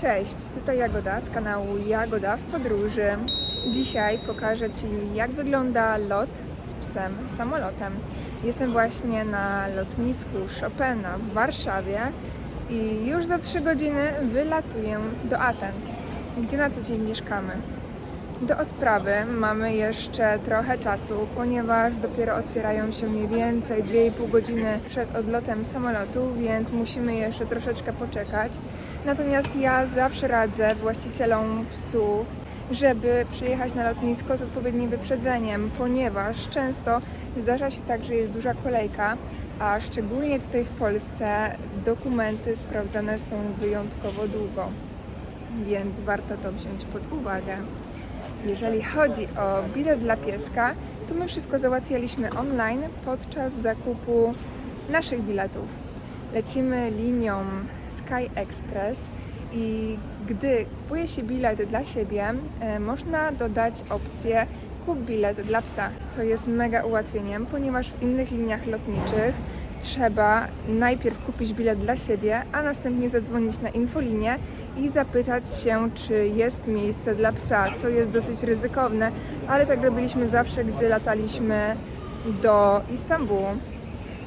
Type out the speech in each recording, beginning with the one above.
Cześć, tutaj Jagoda z kanału Jagoda w podróży. Dzisiaj pokażę Ci, jak wygląda lot z psem samolotem. Jestem właśnie na lotnisku Chopina w Warszawie i już za 3 godziny wylatuję do Aten, gdzie na co dzień mieszkamy. Do odprawy mamy jeszcze trochę czasu, ponieważ dopiero otwierają się mniej więcej 2,5 godziny przed odlotem samolotu, więc musimy jeszcze troszeczkę poczekać. Natomiast ja zawsze radzę właścicielom psów, żeby przyjechać na lotnisko z odpowiednim wyprzedzeniem, ponieważ często zdarza się tak, że jest duża kolejka, a szczególnie tutaj w Polsce dokumenty sprawdzane są wyjątkowo długo, więc warto to wziąć pod uwagę. Jeżeli chodzi o bilet dla pieska, to my wszystko załatwialiśmy online podczas zakupu naszych biletów. Lecimy linią Sky Express i gdy kupuje się bilet dla siebie, można dodać opcję kup bilet dla psa, co jest mega ułatwieniem, ponieważ w innych liniach lotniczych trzeba najpierw kupić bilet dla siebie, a następnie zadzwonić na infolinię i zapytać się, czy jest miejsce dla psa, co jest dosyć ryzykowne, ale tak robiliśmy zawsze, gdy lataliśmy do Istambułu.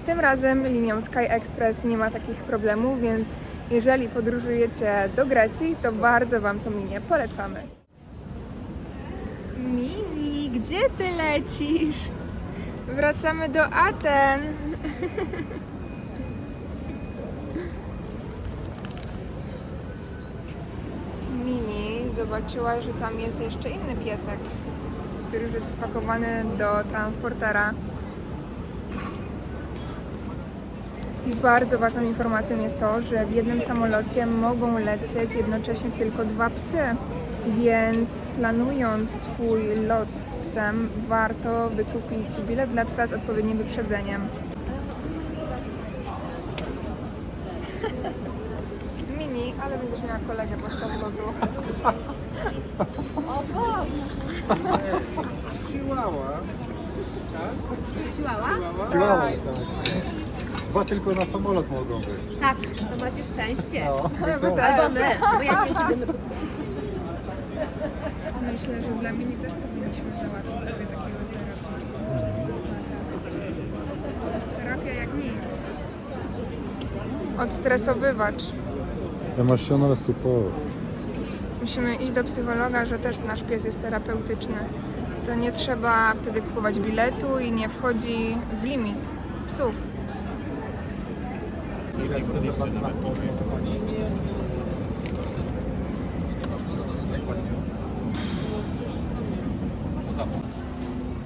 Tym razem linią Sky Express nie ma takich problemów, więc jeżeli podróżujecie do Grecji, to bardzo Wam to minie polecamy. Mini, gdzie Ty lecisz? Wracamy do Aten. Mini zobaczyła, że tam jest jeszcze inny piesek, który już jest spakowany do transportera. I bardzo ważną informacją jest to, że w jednym samolocie mogą lecieć jednocześnie tylko 2 psy, więc planując swój lot z psem, warto wykupić bilet dla psa z odpowiednim wyprzedzeniem. Mini, ale będziesz miała kolegę podczas lotu. O Boże! Chihuahua. Chihuahua? Chihuahua, Tak. tak. 2 tylko na samolot mogą być. Tak, to macie szczęście. No. Wy też. Albo my, bo ja nie wiem, kiedy Myślę, że dla Mini też powinniśmy załatwić sobie takiego terapeuta. To jest terapia jak nic. Odstresowywacz. Emotional support. Musimy iść do psychologa, że też nasz pies jest terapeutyczny. To nie trzeba wtedy kupować biletu i nie wchodzi w limit psów.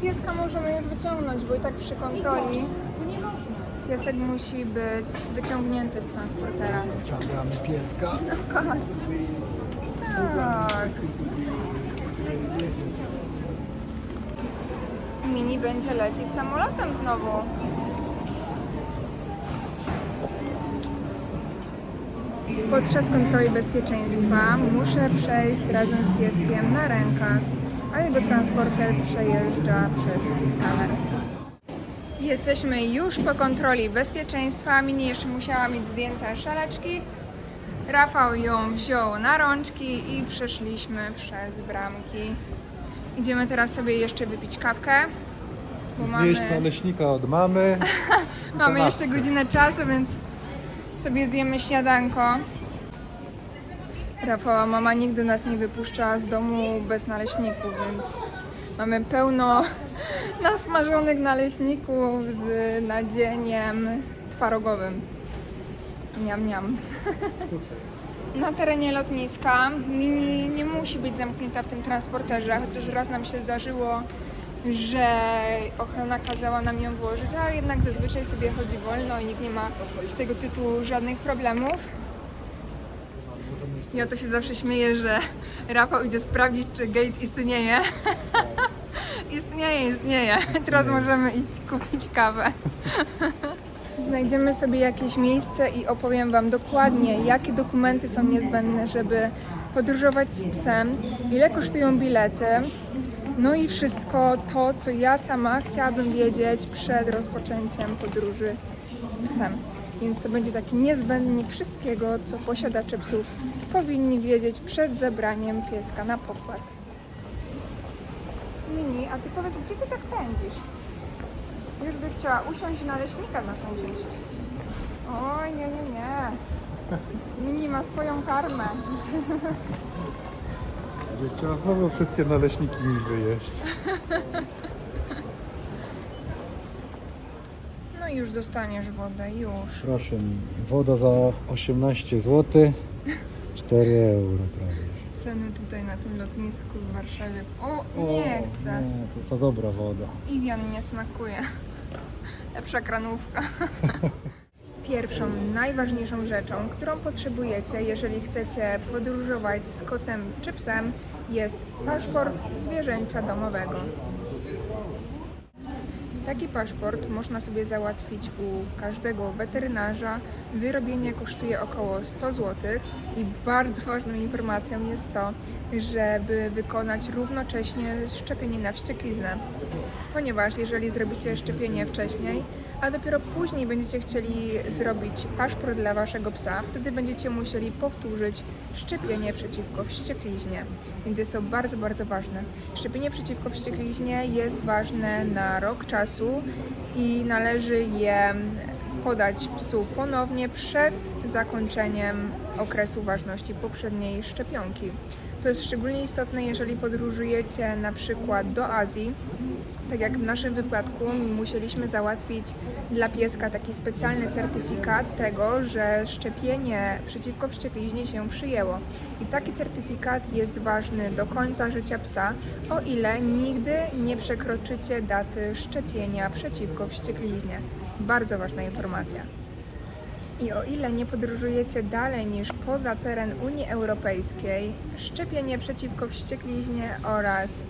Pieska możemy już wyciągnąć, bo i tak przy kontroli piesek musi być wyciągnięty z transportera. Ciągamy pieska. No chodź. Tak. Mini będzie lecieć samolotem znowu. Podczas kontroli bezpieczeństwa muszę przejść razem z pieskiem na rękach, a jego transporter przejeżdża przez skaner. Jesteśmy już po kontroli bezpieczeństwa. Mini jeszcze musiała mieć zdjęte szaleczki. Rafał ją wziął na rączki i przeszliśmy przez bramki. Idziemy teraz sobie jeszcze wypić kawkę, bo Zjeść naleśnika od mamy. mamy jeszcze godzinę czasu, więc sobie zjemy śniadanko. Rafała mama nigdy nas nie wypuszcza z domu bez naleśników, więc mamy pełno nasmażonych naleśników z nadzieniem twarogowym. Niam, niam. Na terenie lotniska Mini nie musi być zamknięta w tym transporterze, chociaż raz nam się zdarzyło, że ochrona kazała nam ją włożyć, ale jednak zazwyczaj sobie chodzi wolno i nikt nie ma z tego tytułu żadnych problemów. Ja to się zawsze śmieję, że Rafał idzie sprawdzić, czy gate istnieje. Istnieje. Teraz możemy iść kupić kawę. Znajdziemy sobie jakieś miejsce i opowiem Wam dokładnie, jakie dokumenty są niezbędne, żeby podróżować z psem, ile kosztują bilety, no i wszystko to, co ja sama chciałabym wiedzieć przed rozpoczęciem podróży z psem. Więc to będzie taki niezbędnik wszystkiego, co posiadacze psów powinni wiedzieć przed zabraniem pieska na pokład. Mini, a ty powiedz, gdzie ty tak pędzisz? Już by chciała usiąść i naleśnika zacząć jeść. Oj, nie. Mini ma swoją karmę. Będzie chciała znowu wszystkie naleśniki mi wyjeść. No i już dostaniesz wodę, już. Proszę mi, woda za 18 zł, 4 euro prawie. Ceny tutaj na tym lotnisku w Warszawie. O, nie chcę. Nie, to za dobra woda. Iwian nie smakuje. Lepsza kranówka. Pierwszą, najważniejszą rzeczą, którą potrzebujecie, jeżeli chcecie podróżować z kotem czy psem, jest paszport zwierzęcia domowego. Taki paszport można sobie załatwić u każdego weterynarza. Wyrobienie kosztuje około 100 zł i bardzo ważną informacją jest to, żeby wykonać równocześnie szczepienie na wściekliznę. Ponieważ jeżeli zrobicie szczepienie wcześniej, a dopiero później będziecie chcieli zrobić paszport dla waszego psa, wtedy będziecie musieli powtórzyć szczepienie przeciwko wściekliźnie. Więc jest to bardzo, bardzo ważne. Szczepienie przeciwko wściekliźnie jest ważne na rok czasu i należy je podać psu ponownie przed zakończeniem okresu ważności poprzedniej szczepionki. To jest szczególnie istotne, jeżeli podróżujecie na przykład do Azji. Tak jak w naszym wypadku musieliśmy załatwić dla pieska taki specjalny certyfikat tego, że szczepienie przeciwko wściekliźnie się przyjęło. I taki certyfikat jest ważny do końca życia psa, o ile nigdy nie przekroczycie daty szczepienia przeciwko wściekliźnie. Bardzo ważna informacja. I o ile nie podróżujecie dalej niż poza teren Unii Europejskiej, szczepienie przeciwko wściekliźnie oraz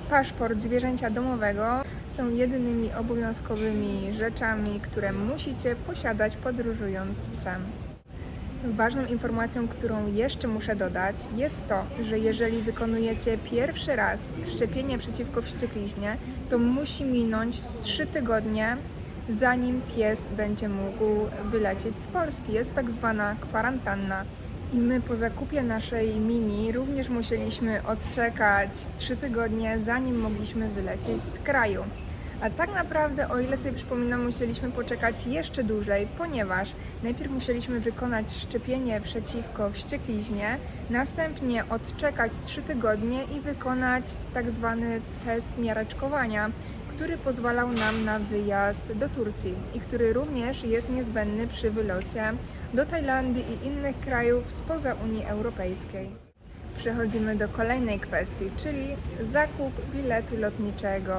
paszport zwierzęcia domowego są jedynymi obowiązkowymi rzeczami, które musicie posiadać podróżując z psem. Ważną informacją, którą jeszcze muszę dodać, jest to, że jeżeli wykonujecie pierwszy raz szczepienie przeciwko wściekliźnie, to musi minąć 3 tygodnie, zanim pies będzie mógł wylecieć z Polski. Jest tak zwana kwarantanna. I my po zakupie naszej Mini również musieliśmy odczekać 3 tygodnie, zanim mogliśmy wylecieć z kraju. A tak naprawdę, o ile sobie przypominam, musieliśmy poczekać jeszcze dłużej, ponieważ najpierw musieliśmy wykonać szczepienie przeciwko wściekliźnie, następnie odczekać 3 tygodnie i wykonać tak zwany test miareczkowania, który pozwalał nam na wyjazd do Turcji i który również jest niezbędny przy wylocie do Tajlandii i innych krajów spoza Unii Europejskiej. Przechodzimy do kolejnej kwestii, czyli zakup biletu lotniczego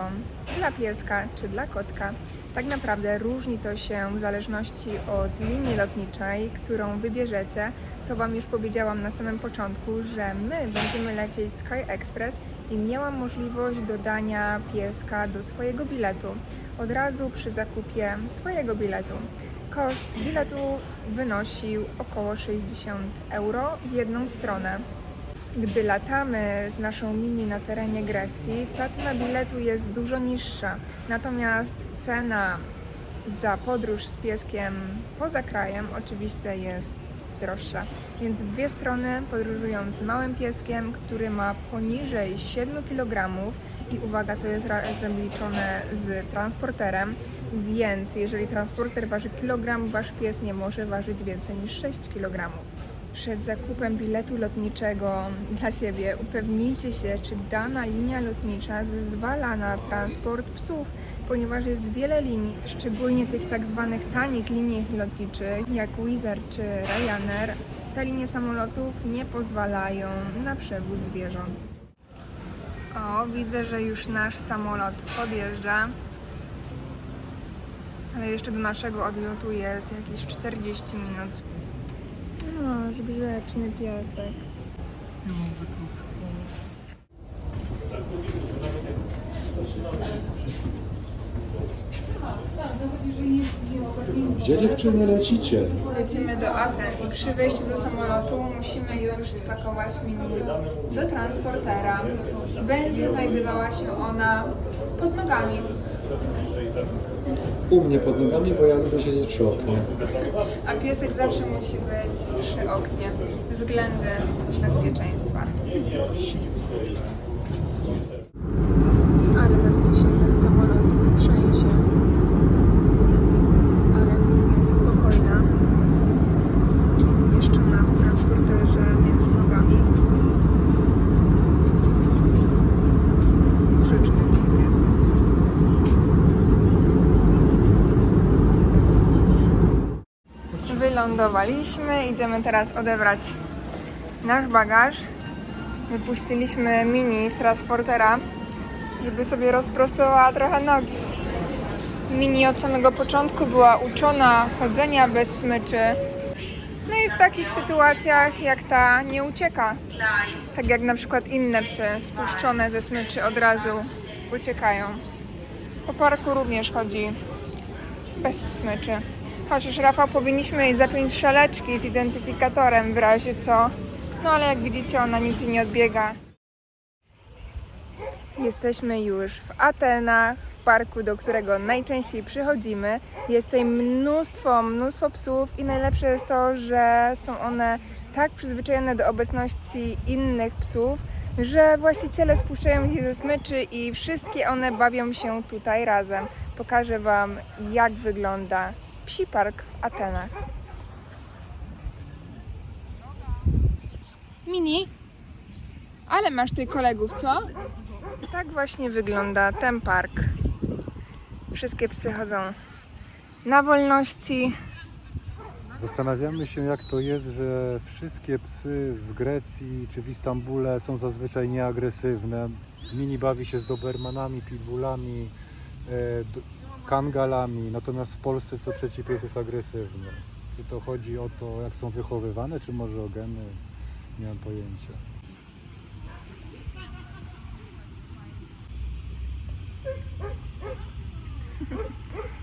dla pieska czy dla kotka. Tak naprawdę różni to się w zależności od linii lotniczej, którą wybierzecie. To Wam już powiedziałam na samym początku, że my będziemy lecieć Sky Express i miałam możliwość dodania pieska do swojego biletu od razu przy zakupie swojego biletu. Koszt biletu wynosił około 60 euro w jedną stronę. Gdy latamy z naszą Mini na terenie Grecji, ta cena biletu jest dużo niższa, natomiast cena za podróż z pieskiem poza krajem oczywiście jest droższa. Więc dwie strony, podróżując z małym pieskiem, który ma poniżej 7 kg i uwaga, to jest razem liczone z transporterem, więc jeżeli transporter waży kilogram, wasz pies nie może ważyć więcej niż 6 kg. Przed zakupem biletu lotniczego dla siebie upewnijcie się, czy dana linia lotnicza zezwala na transport psów, ponieważ jest wiele linii, szczególnie tych tak zwanych tanich linii lotniczych, jak Wizz Air czy Ryanair. Te linie samolotów nie pozwalają na przewóz zwierząt. O, widzę, że już nasz samolot podjeżdża, ale jeszcze do naszego odlotu jest jakieś 40 minut. Noż, grzeczny piesek. Gdzie dziewczyny lecicie? Lecimy do Aten i przy wejściu do samolotu musimy już spakować Mini do transportera i będzie znajdowała się ona pod nogami. U mnie pod nogami, bo ja lubię siedzieć przy oknie. A piesek zawsze musi być przy oknie względem bezpieczeństwa. Ale nam dzisiaj ten samolot trzęsie. Ale Mini jest spokojna. Umieszczona w transporterze między nogami. Grzeczny ten piesek. Wylądowaliśmy, idziemy teraz odebrać nasz bagaż. Wypuściliśmy Mini z transportera, żeby sobie rozprostowała trochę nogi. Mini od samego początku była uczona chodzenia bez smyczy. No i w takich sytuacjach jak ta nie ucieka. Tak jak na przykład inne psy spuszczone ze smyczy od razu uciekają. Po parku również chodzi bez smyczy. Chociaż Rafał powinniśmy jej zapiąć szaleczki z identyfikatorem w razie co. No ale jak widzicie ona nigdzie nie odbiega. Jesteśmy już w Atenach, w parku, do którego najczęściej przychodzimy. Jest tutaj mnóstwo psów i najlepsze jest to, że są one tak przyzwyczajone do obecności innych psów, że właściciele spuszczają ich ze smyczy i wszystkie one bawią się tutaj razem. Pokażę Wam, jak wygląda psi park w Atenach. Mini, ale masz tutaj kolegów, co? Tak właśnie wygląda ten park. Wszystkie psy chodzą na wolności. Zastanawiamy się, jak to jest, że wszystkie psy w Grecji czy w Istambule są zazwyczaj nieagresywne. Mini bawi się z dobermanami, pitbullami, kangalami, natomiast w Polsce co trzeci pies jest agresywny. Czy to chodzi o to, jak są wychowywane, czy może o geny? Nie mam pojęcia.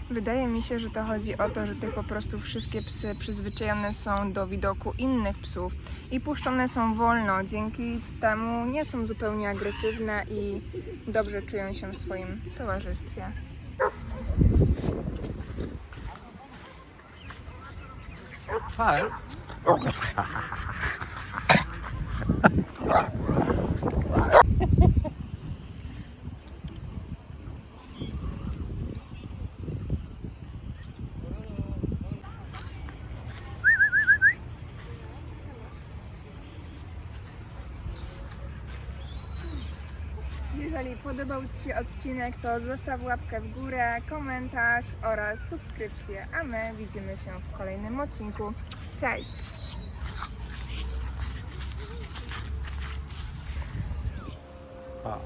Wydaje mi się, że to chodzi o to, że te po prostu wszystkie psy przyzwyczajone są do widoku innych psów i puszczone są wolno. Dzięki temu nie są zupełnie agresywne i dobrze czują się w swoim towarzystwie. Jeżeli podobał Ci się odcinek, to zostaw łapkę w górę, komentarz oraz subskrypcję, a my widzimy się w kolejnym odcinku. Cześć! A.